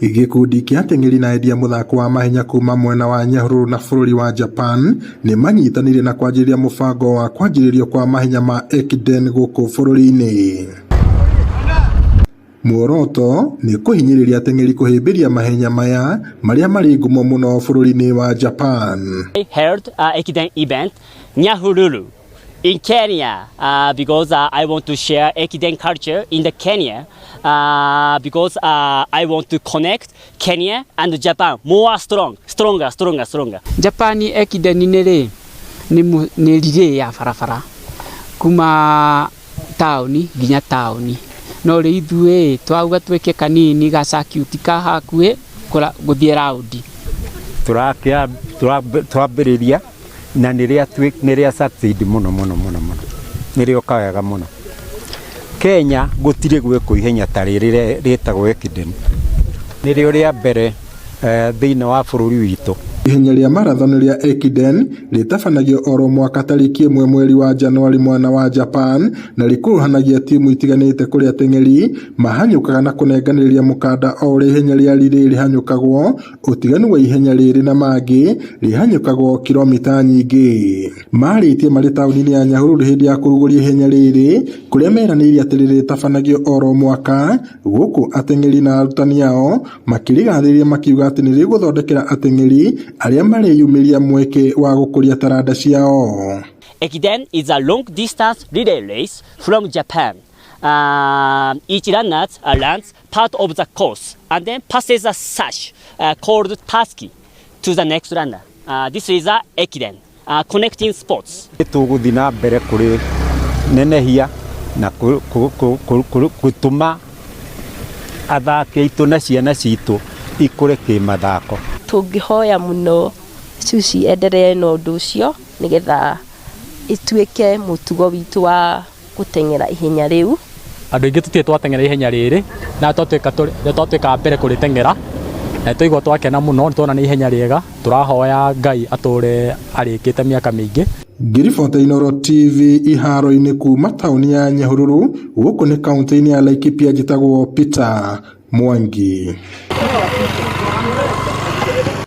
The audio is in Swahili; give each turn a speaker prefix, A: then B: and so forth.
A: Gikundi kia ateng'eri na endia muthako wa mahenya kuma mwena wa Nyahururu na bururi wa Japan ni manyitanire na kwanjĩrĩria mũbango wa kwanjĩrĩrio kwa mahenya ma Ekiden guku bururi-ini. Muoroto ni kuhinyĩrĩria ateng'eri kuhĩmbĩria mahenya maya maria mari ngumo muno bururi-ini wa Japan.
B: I held Ekiden event Nyahururu in Kenya because I want to share Ekiden culture in the Kenya because I want to connect Kenya and Japan more stronger.
C: Japan Ekiden ni relay ya farafara kuma tauni nginya tauni no ri ithue twauga tweke kanini ga circuit ka hakuhe guthie round
D: twambĩrĩria na nĩrĩa succeed muno nĩrĩo kawega muno. Kenya gũtirĩ gwĩkwo ihenya ta rĩrĩ rĩtagwo Ekiden, nĩrĩo rĩa mbere thĩinĩ wa bũrũri witũ.
A: Ihenya rĩa marathon rĩa Ekiden rĩtabanagio oro mwaka tarĩki 1 mweri wa Januari mwena wa Japan na rĩkuruhanagia timu itiganĩte kũrĩa ateng'eri mahanyũkaga na kũnenganĩrĩria mũkanda o ũrĩa ihenya rĩa relay rĩhanyũkagwo. Ũtiganu wa ihenya rĩrĩ na mangĩ rĩhanyũkagwo kilomita nyingĩ. Marĩtie marĩ taũni-inĩ ya Nyahururu hĩndĩ ya kũrugũria ihenya rĩrĩ kũrĩa meranĩire atĩ rĩrĩtabanagio oro mwaka, gũkũ ateng'eri na arutani ao makĩrĩgathĩrĩria makiuga atĩ nĩrĩgũthondekera ateng'eri aria mareyumiria mweke wa gukuria taranda ciao.
B: Ekiden is a long distance relay race from Japan. Each runner runs part of the course and then passes a sash called taski to the next runner. This is a Ekiden connecting sports.
D: Tuguthi na mbere kuri nenehia na gutuma athaki aitu na ciana citu ikure kimathako.
E: Tungihoya muno Sushi endelee na undu ucio nigetha ituike mutugo witu wa guteng'era ihenya riu.
F: Andu ingi tutie twateng'era ihenya riri na twatuika mbere kuriteng'era na tuigwa twakena muno tuona ni ihenya riega. Turahoya Ngai ature arikite miaka mingi.
A: Ngiribota Inooro TV iharo-ini kuma tauni ya Nyahururu guku ni kaunti-ini ya Laikipia njitagwo Peter Mwangi.